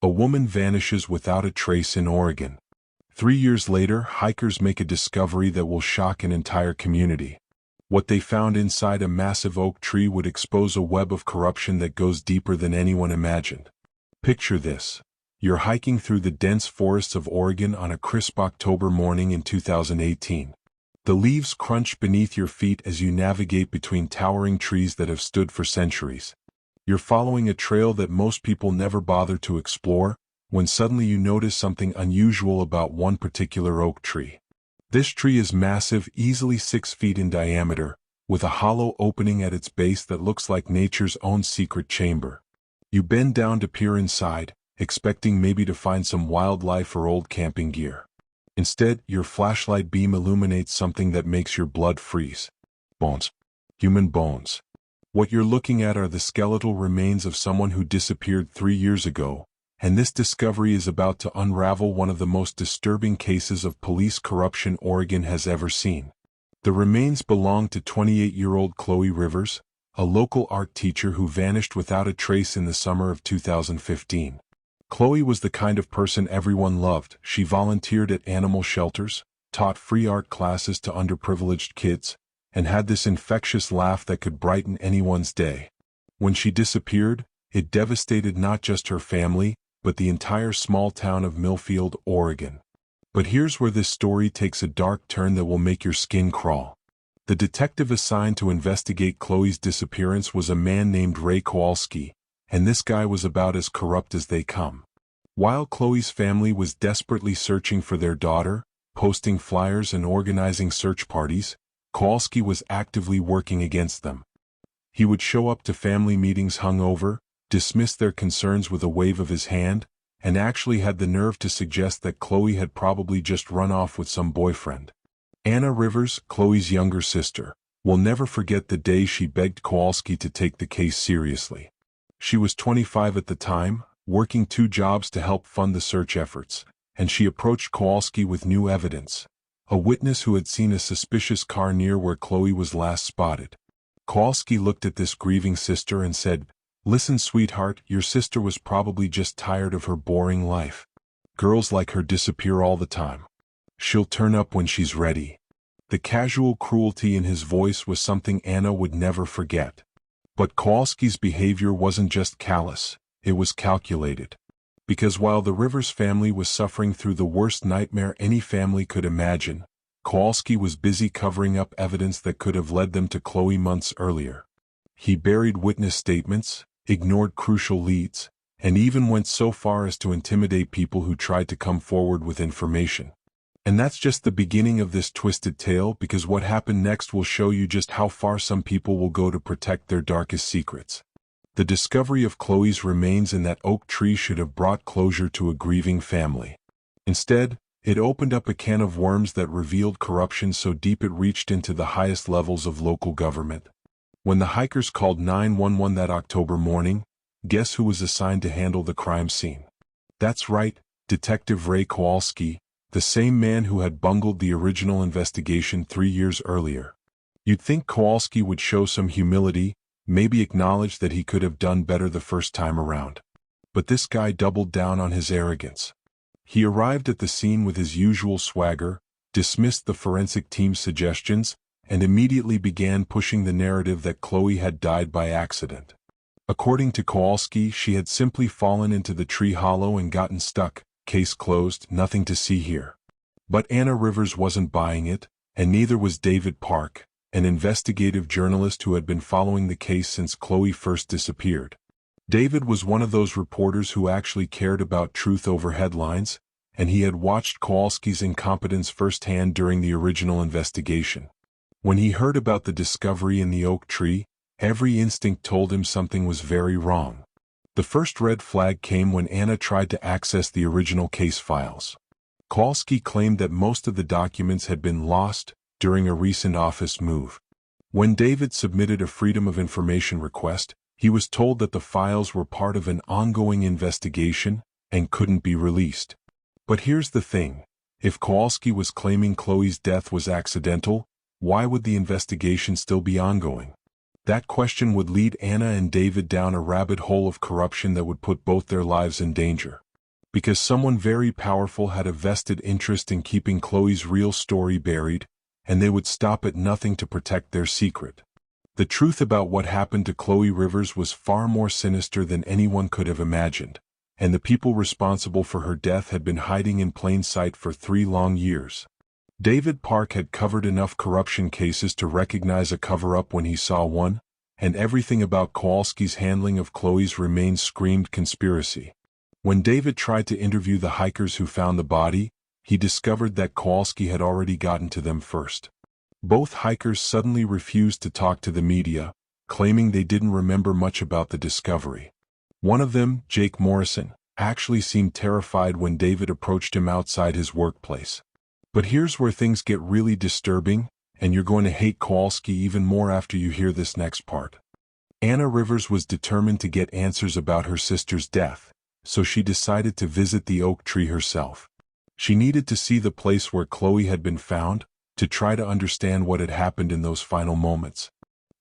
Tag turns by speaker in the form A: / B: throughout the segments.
A: A woman vanishes without a trace in Oregon. 3 years later, hikers make a discovery that will shock an entire community. What they found inside a massive oak tree would expose a web of corruption that goes deeper than anyone imagined. Picture this. You're hiking through the dense forests of Oregon on a crisp October morning in 2018. The leaves crunch beneath your feet as you navigate between towering trees that have stood for centuries. You're following a trail that most people never bother to explore, when suddenly you notice something unusual about one particular oak tree. This tree is massive, easily 6 feet in diameter, with a hollow opening at its base that looks like nature's own secret chamber. You bend down to peer inside, expecting maybe to find some wildlife or old camping gear. Instead, your flashlight beam illuminates something that makes your blood freeze. Bones. Human bones. What you're looking at are the skeletal remains of someone who disappeared 3 years ago, and this discovery is about to unravel one of the most disturbing cases of police corruption Oregon has ever seen. The remains belong to 28-year-old Khloe Rivers, a local art teacher who vanished without a trace in the summer of 2015. Khloe was the kind of person everyone loved. She volunteered at animal shelters, taught free art classes to underprivileged kids, and had this infectious laugh that could brighten anyone's day. When she disappeared, it devastated not just her family, but the entire small town of Millfield, Oregon. But here's where this story takes a dark turn that will make your skin crawl. The detective assigned to investigate Khloe's disappearance was a man named Ray Kowalski, and this guy was about as corrupt as they come. While Khloe's family was desperately searching for their daughter, posting flyers and organizing search parties, Kowalski was actively working against them. He would show up to family meetings hungover, dismiss their concerns with a wave of his hand, and actually had the nerve to suggest that Khloe had probably just run off with some boyfriend. Anna Rivers, Khloe's younger sister, will never forget the day she begged Kowalski to take the case seriously. She was 25 at the time, working 2 jobs to help fund the search efforts, and she approached Kowalski with new evidence. A witness who had seen a suspicious car near where Khloe was last spotted. Kowalski looked at this grieving sister and said, "Listen, sweetheart, your sister was probably just tired of her boring life. Girls like her disappear all the time. She'll turn up when she's ready." The casual cruelty in his voice was something Anna would never forget. But Kowalski's behavior wasn't just callous, it was calculated. Because while the Rivers family was suffering through the worst nightmare any family could imagine, Kowalski was busy covering up evidence that could have led them to Khloe months earlier. He buried witness statements, ignored crucial leads, and even went so far as to intimidate people who tried to come forward with information. And that's just the beginning of this twisted tale, because what happened next will show you just how far some people will go to protect their darkest secrets. The discovery of Khloe's remains in that oak tree should have brought closure to a grieving family. Instead, it opened up a can of worms that revealed corruption so deep it reached into the highest levels of local government. When the hikers called 911 that October morning, guess who was assigned to handle the crime scene? That's right, Detective Ray Kowalski, the same man who had bungled the original investigation 3 years earlier. You'd think Kowalski would show some humility, maybe acknowledge that he could have done better the first time around. But this guy doubled down on his arrogance. He arrived at the scene with his usual swagger, dismissed the forensic team's suggestions, and immediately began pushing the narrative that Khloe had died by accident. According to Kowalski, she had simply fallen into the tree hollow and gotten stuck. Case closed, nothing to see here. But Anna Rivers wasn't buying it, and neither was David Park, an investigative journalist who had been following the case since Khloe first disappeared. David was one of those reporters who actually cared about truth over headlines, and he had watched Kowalski's incompetence firsthand during the original investigation. When he heard about the discovery in the oak tree, every instinct told him something was very wrong. The first red flag came when Anna tried to access the original case files. Kowalski claimed that most of the documents had been lost during a recent office move. When David submitted a Freedom of Information request, he was told that the files were part of an ongoing investigation and couldn't be released. But here's the thing. If Kowalski was claiming Khloe's death was accidental, why would the investigation still be ongoing? That question would lead Anna and David down a rabbit hole of corruption that would put both their lives in danger. Because someone very powerful had a vested interest in keeping Khloe's real story buried, and they would stop at nothing to protect their secret. The truth about what happened to Khloe Rivers was far more sinister than anyone could have imagined, and the people responsible for her death had been hiding in plain sight for 3 long years. David Park had covered enough corruption cases to recognize a cover-up when he saw one, and everything about Kowalski's handling of Khloe's remains screamed conspiracy. When David tried to interview the hikers who found the body, he discovered that Kowalski had already gotten to them first. Both hikers suddenly refused to talk to the media, claiming they didn't remember much about the discovery. One of them, Jake Morrison, actually seemed terrified when David approached him outside his workplace. But here's where things get really disturbing, and you're going to hate Kowalski even more after you hear this next part. Anna Rivers was determined to get answers about her sister's death, so she decided to visit the oak tree herself. She needed to see the place where Khloe had been found, to try to understand what had happened in those final moments.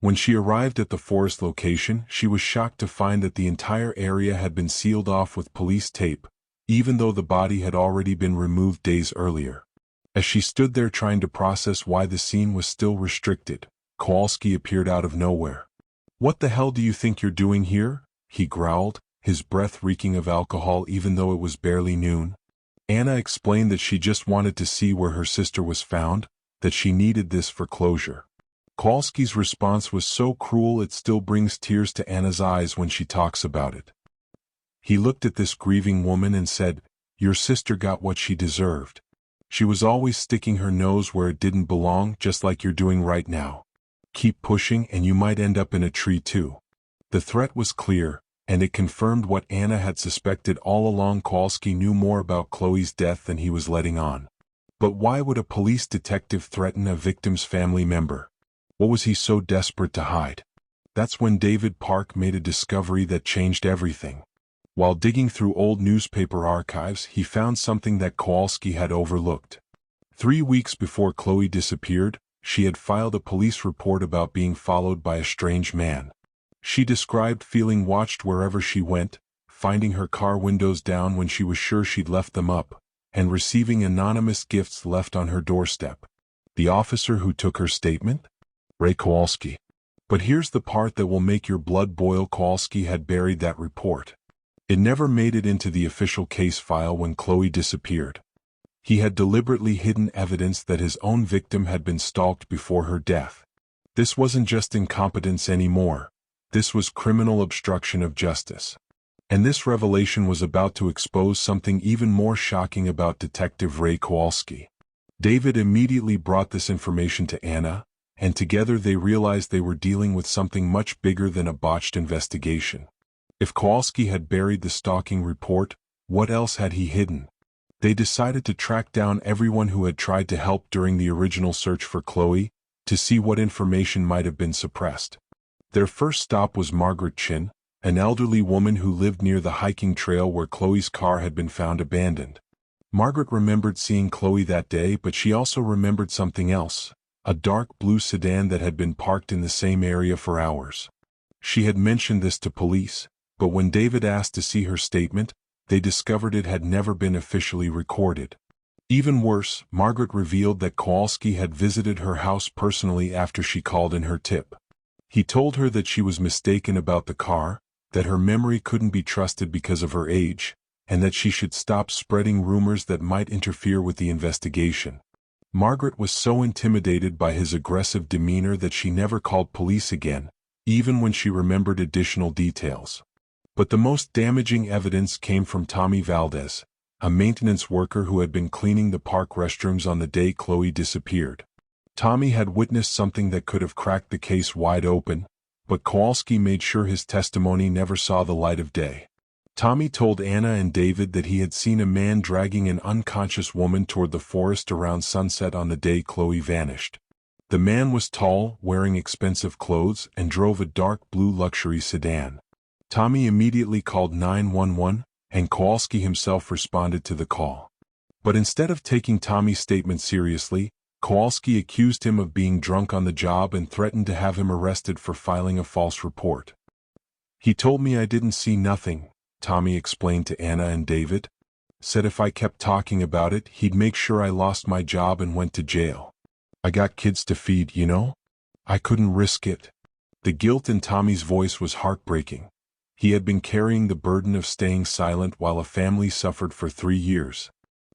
A: When she arrived at the forest location, she was shocked to find that the entire area had been sealed off with police tape, even though the body had already been removed days earlier. As she stood there trying to process why the scene was still restricted, Kowalski appeared out of nowhere. "What the hell do you think you're doing here?" he growled, his breath reeking of alcohol even though it was barely noon. Anna explained that she just wanted to see where her sister was found, that she needed this for closure. Kowalski's response was so cruel it still brings tears to Anna's eyes when she talks about it. He looked at this grieving woman and said, "Your sister got what she deserved. She was always sticking her nose where it didn't belong, just like you're doing right now. Keep pushing and you might end up in a tree too." The threat was clear, and it confirmed what Anna had suspected all along. Kowalski knew more about Khloe's death than he was letting on. But why would a police detective threaten a victim's family member? What was he so desperate to hide? That's when David Park made a discovery that changed everything. While digging through old newspaper archives, he found something that Kowalski had overlooked. 3 weeks before Khloe disappeared, she had filed a police report about being followed by a strange man. She described feeling watched wherever she went, finding her car windows down when she was sure she'd left them up, and receiving anonymous gifts left on her doorstep. The officer who took her statement? Ray Kowalski. But here's the part that will make your blood boil. Kowalski had buried that report. It never made it into the official case file when Khloe disappeared. He had deliberately hidden evidence that his own victim had been stalked before her death. This wasn't just incompetence anymore. This was criminal obstruction of justice. And this revelation was about to expose something even more shocking about Detective Ray Kowalski. David immediately brought this information to Anna, and together they realized they were dealing with something much bigger than a botched investigation. If Kowalski had buried the stalking report, what else had he hidden? They decided to track down everyone who had tried to help during the original search for Khloe, to see what information might have been suppressed. Their first stop was Margaret Chin, an elderly woman who lived near the hiking trail where Khloe's car had been found abandoned. Margaret remembered seeing Khloe that day, but she also remembered something else, a dark blue sedan that had been parked in the same area for hours. She had mentioned this to police, but when David asked to see her statement, they discovered it had never been officially recorded. Even worse, Margaret revealed that Kowalski had visited her house personally after she called in her tip. He told her that she was mistaken about the car, that her memory couldn't be trusted because of her age, and that she should stop spreading rumors that might interfere with the investigation. Margaret was so intimidated by his aggressive demeanor that she never called police again, even when she remembered additional details. But the most damaging evidence came from Tommy Valdez, a maintenance worker who had been cleaning the park restrooms on the day Khloe disappeared. Tommy had witnessed something that could have cracked the case wide open, but Kowalski made sure his testimony never saw the light of day. Tommy told Anna and David that he had seen a man dragging an unconscious woman toward the forest around sunset on the day Khloe vanished. The man was tall, wearing expensive clothes, and drove a dark blue luxury sedan. Tommy immediately called 911, and Kowalski himself responded to the call. But instead of taking Tommy's statement seriously, Kowalski accused him of being drunk on the job and threatened to have him arrested for filing a false report. "He told me I didn't see nothing," Tommy explained to Anna and David. Said if I kept talking about it, he'd make sure I lost my job and went to jail. I got kids to feed, you know? I couldn't risk it. The guilt in Tommy's voice was heartbreaking. He had been carrying the burden of staying silent while a family suffered for 3 years.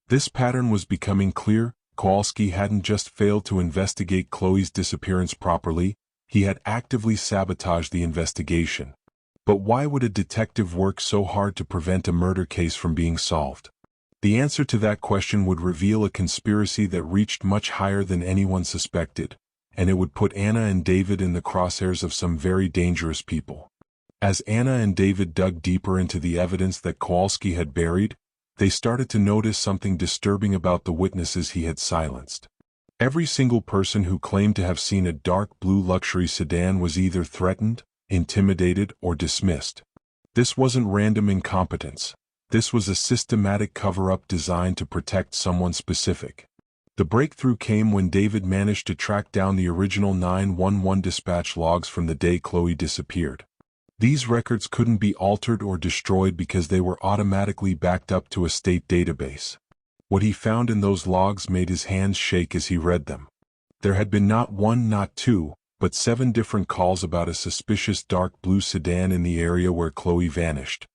A: This pattern was becoming clear. Kowalski hadn't just failed to investigate Khloe's disappearance properly, he had actively sabotaged the investigation. But why would a detective work so hard to prevent a murder case from being solved? The answer to that question would reveal a conspiracy that reached much higher than anyone suspected, and it would put Anna and David in the crosshairs of some very dangerous people. As Anna and David dug deeper into the evidence that Kowalski had buried, they started to notice something disturbing about the witnesses he had silenced. Every single person who claimed to have seen a dark blue luxury sedan was either threatened, intimidated, or dismissed. This wasn't random incompetence. This was a systematic cover-up designed to protect someone specific. The breakthrough came when David managed to track down the original 911 dispatch logs from the day Khloe disappeared. These records couldn't be altered or destroyed because they were automatically backed up to a state database. What he found in those logs made his hands shake as he read them. There had been not one, not two, but 7 different calls about a suspicious dark blue sedan in the area where Khloe vanished.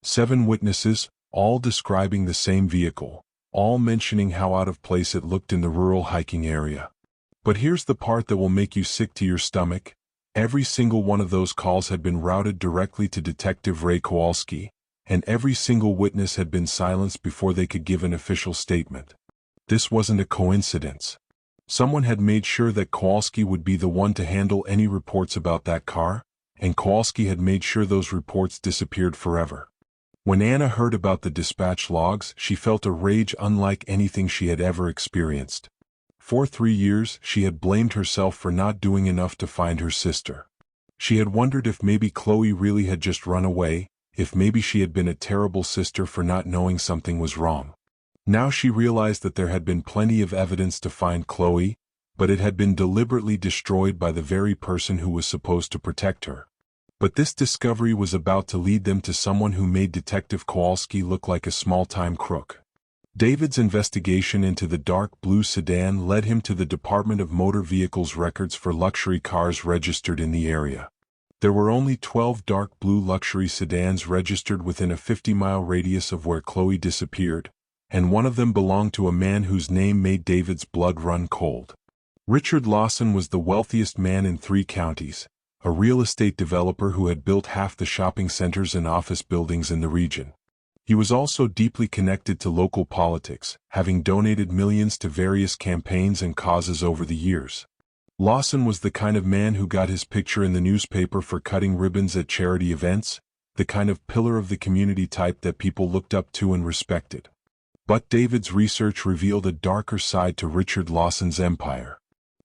A: 7 witnesses, all describing the same vehicle, all mentioning how out of place it looked in the rural hiking area. But here's the part that will make you sick to your stomach. Every single one of those calls had been routed directly to Detective Ray Kowalski, and every single witness had been silenced before they could give an official statement. This wasn't a coincidence. Someone had made sure that Kowalski would be the one to handle any reports about that car, and Kowalski had made sure those reports disappeared forever. When Anna heard about the dispatch logs, she felt a rage unlike anything she had ever experienced. For 3 years, she had blamed herself for not doing enough to find her sister. She had wondered if maybe Khloe really had just run away, if maybe she had been a terrible sister for not knowing something was wrong. Now she realized that there had been plenty of evidence to find Khloe, but it had been deliberately destroyed by the very person who was supposed to protect her. But this discovery was about to lead them to someone who made Detective Kowalski look like a small-time crook. David's investigation into the dark blue sedan led him to the Department of Motor Vehicles records for luxury cars registered in the area. There were only 12 dark blue luxury sedans registered within a 50-mile radius of where Khloe disappeared, and one of them belonged to a man whose name made David's blood run cold. Richard Lawson was the wealthiest man in 3 counties, a real estate developer who had built half the shopping centers and office buildings in the region. He was also deeply connected to local politics, having donated millions to various campaigns and causes over the years. Lawson was the kind of man who got his picture in the newspaper for cutting ribbons at charity events, the kind of pillar of the community type that people looked up to and respected. But David's research revealed a darker side to Richard Lawson's empire.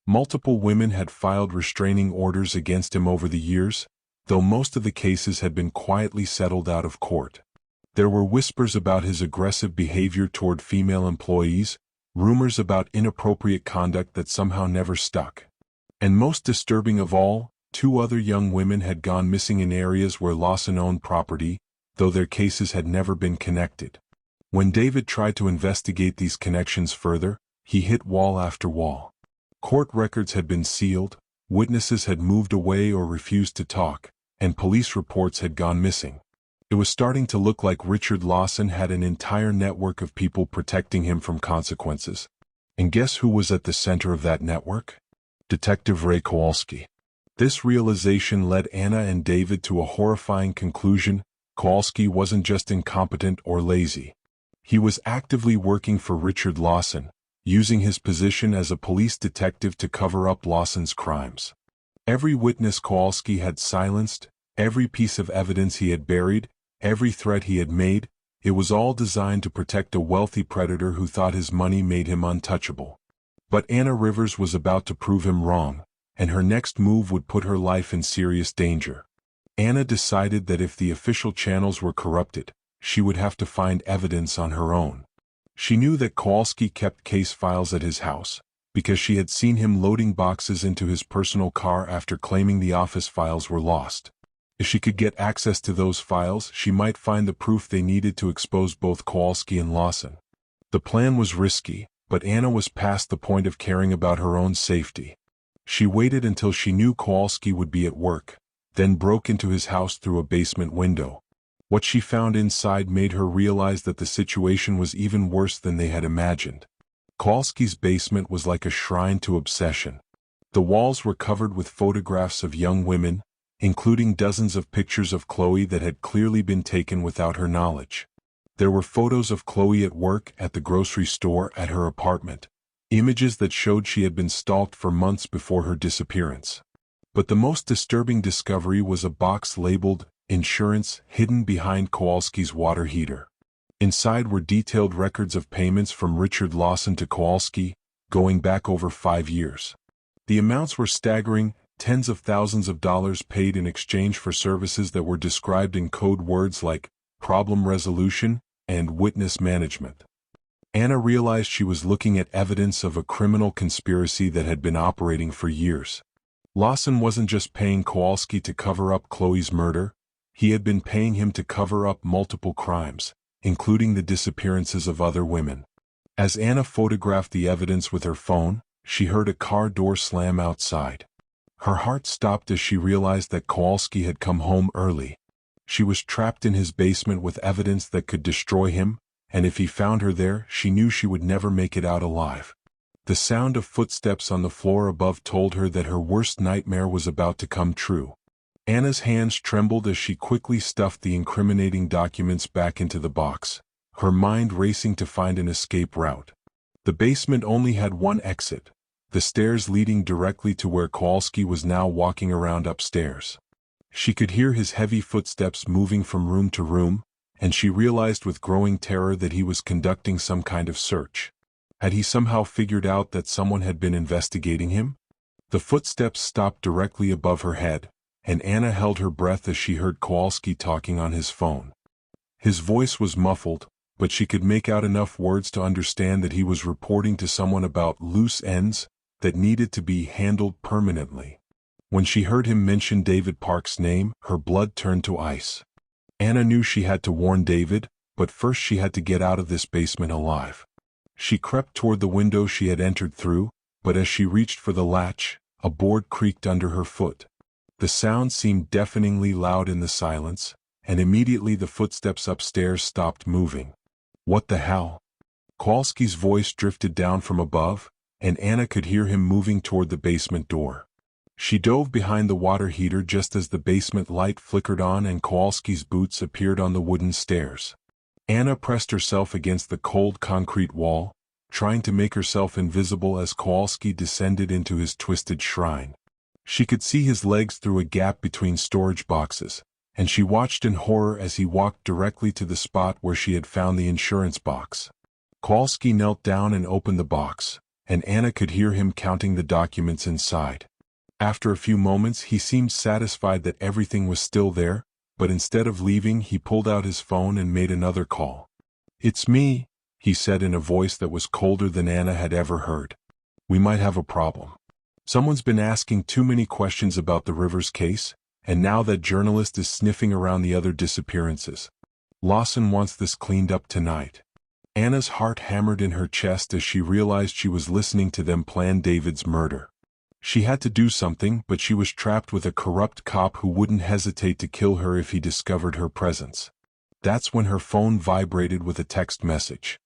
A: Multiple women had filed restraining orders against him over the years, though most of the cases had been quietly settled out of court. There were whispers about his aggressive behavior toward female employees, rumors about inappropriate conduct that somehow never stuck. And most disturbing of all, 2 other young women had gone missing in areas where Lawson owned property, though their cases had never been connected. When David tried to investigate these connections further, he hit wall after wall. Court records had been sealed, witnesses had moved away or refused to talk, and police reports had gone missing. It was starting to look like Richard Lawson had an entire network of people protecting him from consequences. And guess who was at the center of that network? Detective Ray Kowalski. This realization led Anna and David to a horrifying conclusion: Kowalski wasn't just incompetent or lazy. He was actively working for Richard Lawson, using his position as a police detective to cover up Lawson's crimes. Every witness Kowalski had silenced, every piece of evidence he had buried, every threat he had made, it was all designed to protect a wealthy predator who thought his money made him untouchable. But Anna Rivers was about to prove him wrong, and her next move would put her life in serious danger. Anna decided that if the official channels were corrupted, she would have to find evidence on her own. She knew that Kowalski kept case files at his house, because she had seen him loading boxes into his personal car after claiming the office files were lost. If she could get access to those files, she might find the proof they needed to expose both Kowalski and Lawson. The plan was risky, but Anna was past the point of caring about her own safety. She waited until she knew Kowalski would be at work, then broke into his house through a basement window. What she found inside made her realize that the situation was even worse than they had imagined. Kowalski's basement was like a shrine to obsession. The walls were covered with photographs of young women, including dozens of pictures of Khloe that had clearly been taken without her knowledge. There were photos of Khloe at work, at the grocery store, at her apartment, images that showed she had been stalked for months before her disappearance. But the most disturbing discovery was a box labeled "Insurance" hidden behind Kowalski's water heater. Inside were detailed records of payments from Richard Lawson to Kowalski, going back over 5 years. The amounts were staggering, tens of thousands of dollars paid in exchange for services that were described in code words like problem resolution and witness management. Anna realized she was looking at evidence of a criminal conspiracy that had been operating for years. Lawson wasn't just paying Kowalski to cover up Khloe's murder, he had been paying him to cover up multiple crimes, including the disappearances of other women. As Anna photographed the evidence with her phone, she heard a car door slam outside. Her heart stopped as she realized that Kowalski had come home early. She was trapped in his basement with evidence that could destroy him, and if he found her there, she knew she would never make it out alive. The sound of footsteps on the floor above told her that her worst nightmare was about to come true. Anna's hands trembled as she quickly stuffed the incriminating documents back into the box, her mind racing to find an escape route. The basement only had one exit, the stairs leading directly to where Kowalski was now walking around upstairs. She could hear his heavy footsteps moving from room to room, and she realized with growing terror that he was conducting some kind of search. Had he somehow figured out that someone had been investigating him? The footsteps stopped directly above her head, and Anna held her breath as she heard Kowalski talking on his phone. His voice was muffled, but she could make out enough words to understand that he was reporting to someone about loose ends that needed to be handled permanently. When she heard him mention David Park's name, her blood turned to ice. Anna knew she had to warn David, but first she had to get out of this basement alive. She crept toward the window she had entered through, but as she reached for the latch, a board creaked under her foot. The sound seemed deafeningly loud in the silence, and immediately the footsteps upstairs stopped moving. What the hell? Kowalski's voice drifted down from above, and Anna could hear him moving toward the basement door. She dove behind the water heater just as the basement light flickered on and Kowalski's boots appeared on the wooden stairs. Anna pressed herself against the cold concrete wall, trying to make herself invisible as Kowalski descended into his twisted shrine. She could see his legs through a gap between storage boxes, and she watched in horror as he walked directly to the spot where she had found the insurance box. Kowalski knelt down and opened the box, and Anna could hear him counting the documents inside. After a few moments he seemed satisfied that everything was still there, but instead of leaving he pulled out his phone and made another call. "It's me," he said in a voice that was colder than Anna had ever heard. "We might have a problem. Someone's been asking too many questions about the Rivers case, and now that journalist is sniffing around the other disappearances. Lawson wants this cleaned up tonight." Anna's heart hammered in her chest as she realized she was listening to them plan David's murder. She had to do something, but she was trapped with a corrupt cop who wouldn't hesitate to kill her if he discovered her presence. That's when her phone vibrated with a text message.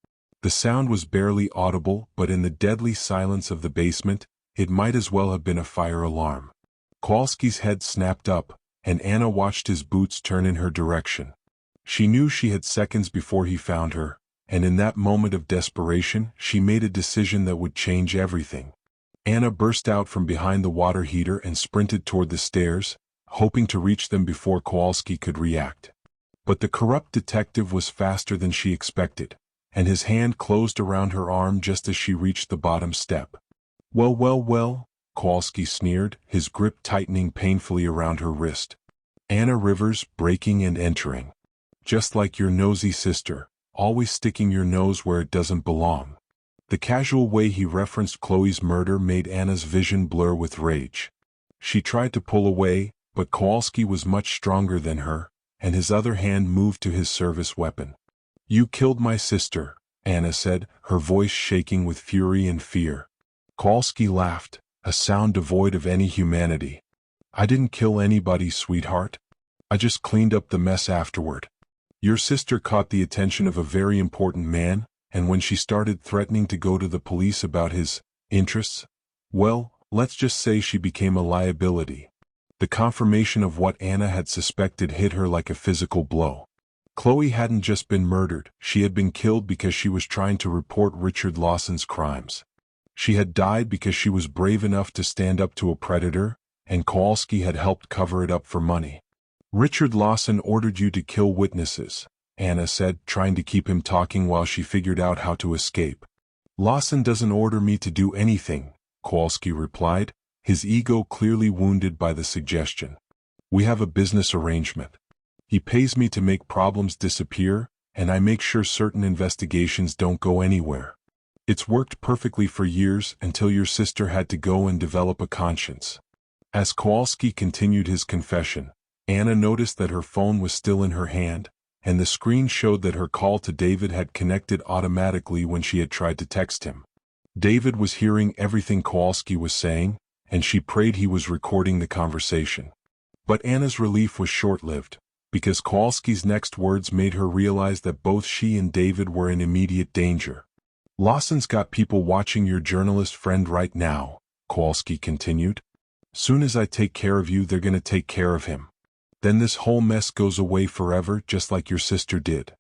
A: The sound was barely audible, but in the deadly silence of the basement, it might as well have been a fire alarm. Kowalski's head snapped up, and Anna watched his boots turn in her direction. She knew she had seconds before he found her, and in that moment of desperation, she made a decision that would change everything. Anna burst out from behind the water heater and sprinted toward the stairs, hoping to reach them before Kowalski could react. But the corrupt detective was faster than she expected, and his hand closed around her arm just as she reached the bottom step. Well, Kowalski sneered, his grip tightening painfully around her wrist. "Anna Rivers, breaking and entering. Just like your nosy sister, always sticking your nose where it doesn't belong." The casual way he referenced Khloe's murder made Anna's vision blur with rage. She tried to pull away, but Kowalski was much stronger than her, and his other hand moved to his service weapon. "You killed my sister," Anna said, her voice shaking with fury and fear. Kowalski laughed, a sound devoid of any humanity. "I didn't kill anybody, sweetheart. I just cleaned up the mess afterward. Your sister caught the attention of a very important man, and when she started threatening to go to the police about his interests, well, let's just say she became a liability." The confirmation of what Anna had suspected hit her like a physical blow. Khloe hadn't just been murdered, she had been killed because she was trying to report Richard Lawson's crimes. She had died because she was brave enough to stand up to a predator, and Kowalski had helped cover it up for money. "Richard Lawson ordered you to kill witnesses," Anna said, trying to keep him talking while she figured out how to escape. "Lawson doesn't order me to do anything," Kowalski replied, his ego clearly wounded by the suggestion. "We have a business arrangement. He pays me to make problems disappear, and I make sure certain investigations don't go anywhere. It's worked perfectly for years until your sister had to go and develop a conscience." As Kowalski continued his confession, Anna noticed that her phone was still in her hand, and the screen showed that her call to David had connected automatically when she had tried to text him. David was hearing everything Kowalski was saying, and she prayed he was recording the conversation. But Anna's relief was short-lived, because Kowalski's next words made her realize that both she and David were in immediate danger. "Lawson's got people watching your journalist friend right now," Kowalski continued. "Soon as I take care of you, they're gonna take care of him. Then this whole mess goes away forever, just like your sister did."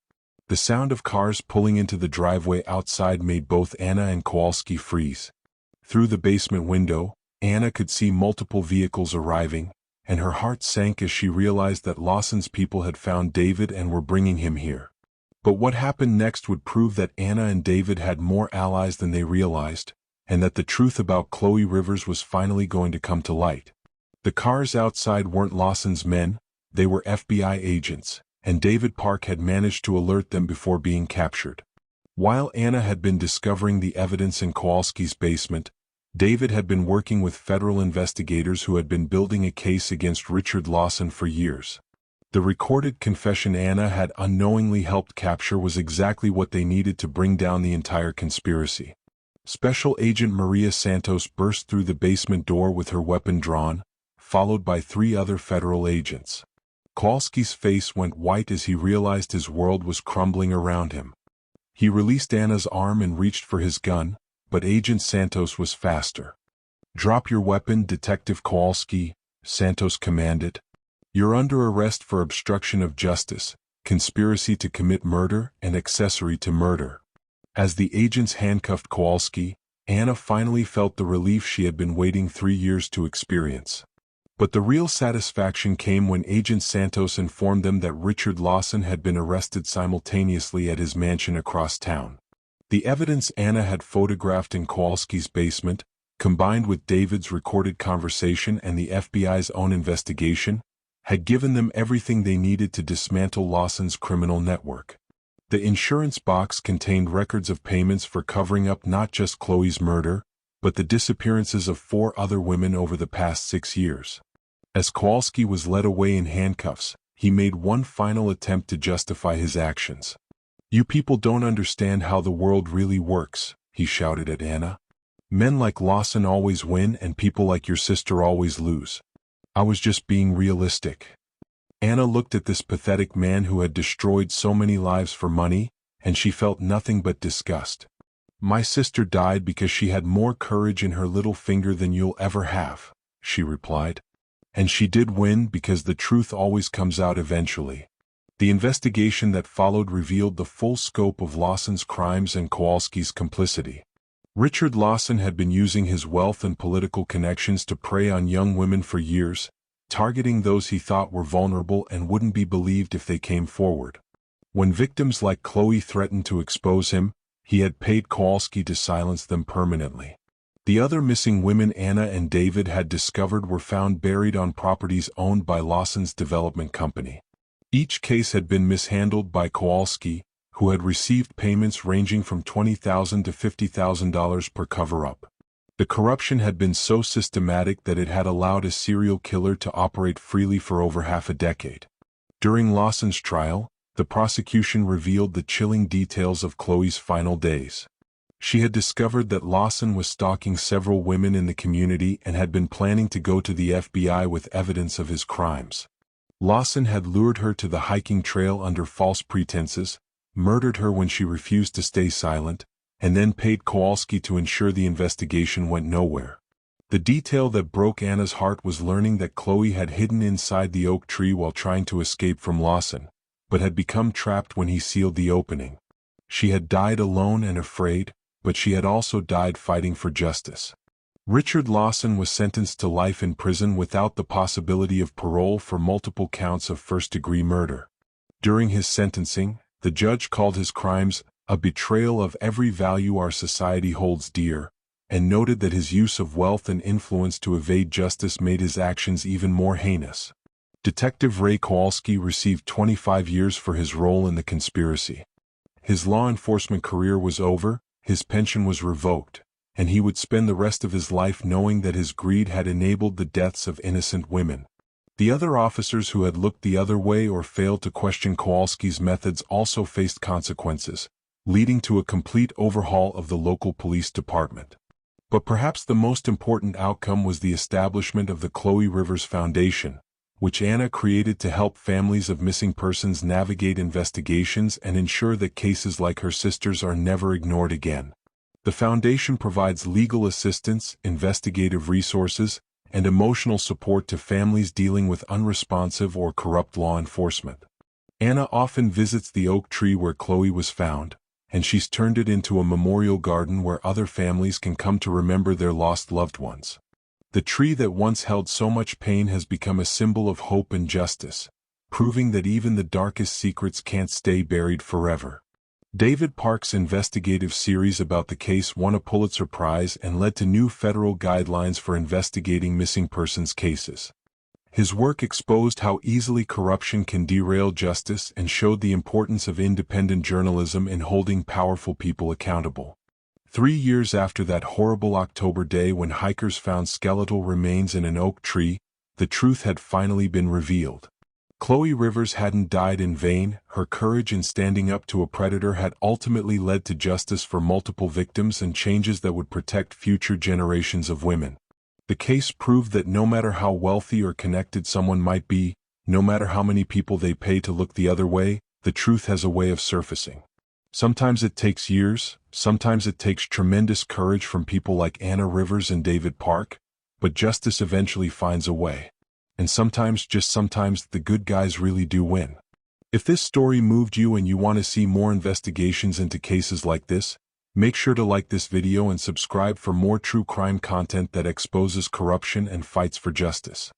A: The sound of cars pulling into the driveway outside made both Anna and Kowalski freeze. Through the basement window, Anna could see multiple vehicles arriving, and her heart sank as she realized that Lawson's people had found David and were bringing him here. But what happened next would prove that Anna and David had more allies than they realized, and that the truth about Khloe Rivers was finally going to come to light. The cars outside weren't Lawson's men, they were FBI agents, and David Park had managed to alert them before being captured. While Anna had been discovering the evidence in Kowalski's basement, David had been working with federal investigators who had been building a case against Richard Lawson for years. The recorded confession Anna had unknowingly helped capture was exactly what they needed to bring down the entire conspiracy. Special Agent Maria Santos burst through the basement door with her weapon drawn, followed by 3 other federal agents. Kowalski's face went white as he realized his world was crumbling around him. He released Anna's arm and reached for his gun, but Agent Santos was faster. "Drop your weapon, Detective Kowalski," Santos commanded. "You're under arrest for obstruction of justice, conspiracy to commit murder, and accessory to murder." As the agents handcuffed Kowalski, Anna finally felt the relief she had been waiting 3 years to experience. But the real satisfaction came when Agent Santos informed them that Richard Lawson had been arrested simultaneously at his mansion across town. The evidence Anna had photographed in Kowalski's basement, combined with David's recorded conversation and the FBI's own investigation, had given them everything they needed to dismantle Lawson's criminal network. The insurance box contained records of payments for covering up not just Khloe's murder, but the disappearances of 4 other women over the past 6 years. As Kowalski was led away in handcuffs, he made one final attempt to justify his actions. "You people don't understand how the world really works," he shouted at Anna. "Men like Lawson always win and people like your sister always lose. I was just being realistic." Anna looked at this pathetic man who had destroyed so many lives for money, and she felt nothing but disgust. "My sister died because she had more courage in her little finger than you'll ever have," she replied. "And she did win because the truth always comes out eventually." The investigation that followed revealed the full scope of Lawson's crimes and Kowalski's complicity. Richard Lawson had been using his wealth and political connections to prey on young women for years, targeting those he thought were vulnerable and wouldn't be believed if they came forward. When victims like Khloe threatened to expose him, he had paid Kowalski to silence them permanently. The other missing women Anna and David had discovered were found buried on properties owned by Lawson's development company. Each case had been mishandled by Kowalski, who had received payments ranging from $20,000 to $50,000 per cover-up. The corruption had been so systematic that it had allowed a serial killer to operate freely for over half a decade. During Lawson's trial, the prosecution revealed the chilling details of Khloe's final days. She had discovered that Lawson was stalking several women in the community and had been planning to go to the FBI with evidence of his crimes. Lawson had lured her to the hiking trail under false pretenses, murdered her when she refused to stay silent, and then paid Kowalski to ensure the investigation went nowhere. The detail that broke Anna's heart was learning that Khloe had hidden inside the oak tree while trying to escape from Lawson, but had become trapped when he sealed the opening. She had died alone and afraid, but she had also died fighting for justice. Richard Lawson was sentenced to life in prison without the possibility of parole for multiple counts of first-degree murder. During his sentencing, the judge called his crimes a betrayal of every value our society holds dear, and noted that his use of wealth and influence to evade justice made his actions even more heinous. Detective Ray Kowalski received 25 years for his role in the conspiracy. His law enforcement career was over, his pension was revoked, and he would spend the rest of his life knowing that his greed had enabled the deaths of innocent women. The other officers who had looked the other way or failed to question Kowalski's methods also faced consequences, leading to a complete overhaul of the local police department. But perhaps the most important outcome was the establishment of the Khloe Rivers Foundation, which Anna created to help families of missing persons navigate investigations and ensure that cases like her sister's are never ignored again. The foundation provides legal assistance, investigative resources, and emotional support to families dealing with unresponsive or corrupt law enforcement. Anna often visits the oak tree where Khloe was found, and she's turned it into a memorial garden where other families can come to remember their lost loved ones. The tree that once held so much pain has become a symbol of hope and justice, proving that even the darkest secrets can't stay buried forever. David Park's investigative series about the case won a Pulitzer Prize and led to new federal guidelines for investigating missing persons cases. His work exposed how easily corruption can derail justice and showed the importance of independent journalism in holding powerful people accountable. 3 years after that horrible October day when hikers found skeletal remains in an oak tree, the truth had finally been revealed. Khloe Rivers hadn't died in vain. Her courage in standing up to a predator had ultimately led to justice for multiple victims and changes that would protect future generations of women. The case proved that no matter how wealthy or connected someone might be, no matter how many people they pay to look the other way, the truth has a way of surfacing. Sometimes it takes years, sometimes it takes tremendous courage from people like Anna Rivers and David Park, but justice eventually finds a way. And sometimes, just sometimes, the good guys really do win. If this story moved you and you want to see more investigations into cases like this, make sure to like this video and subscribe for more true crime content that exposes corruption and fights for justice.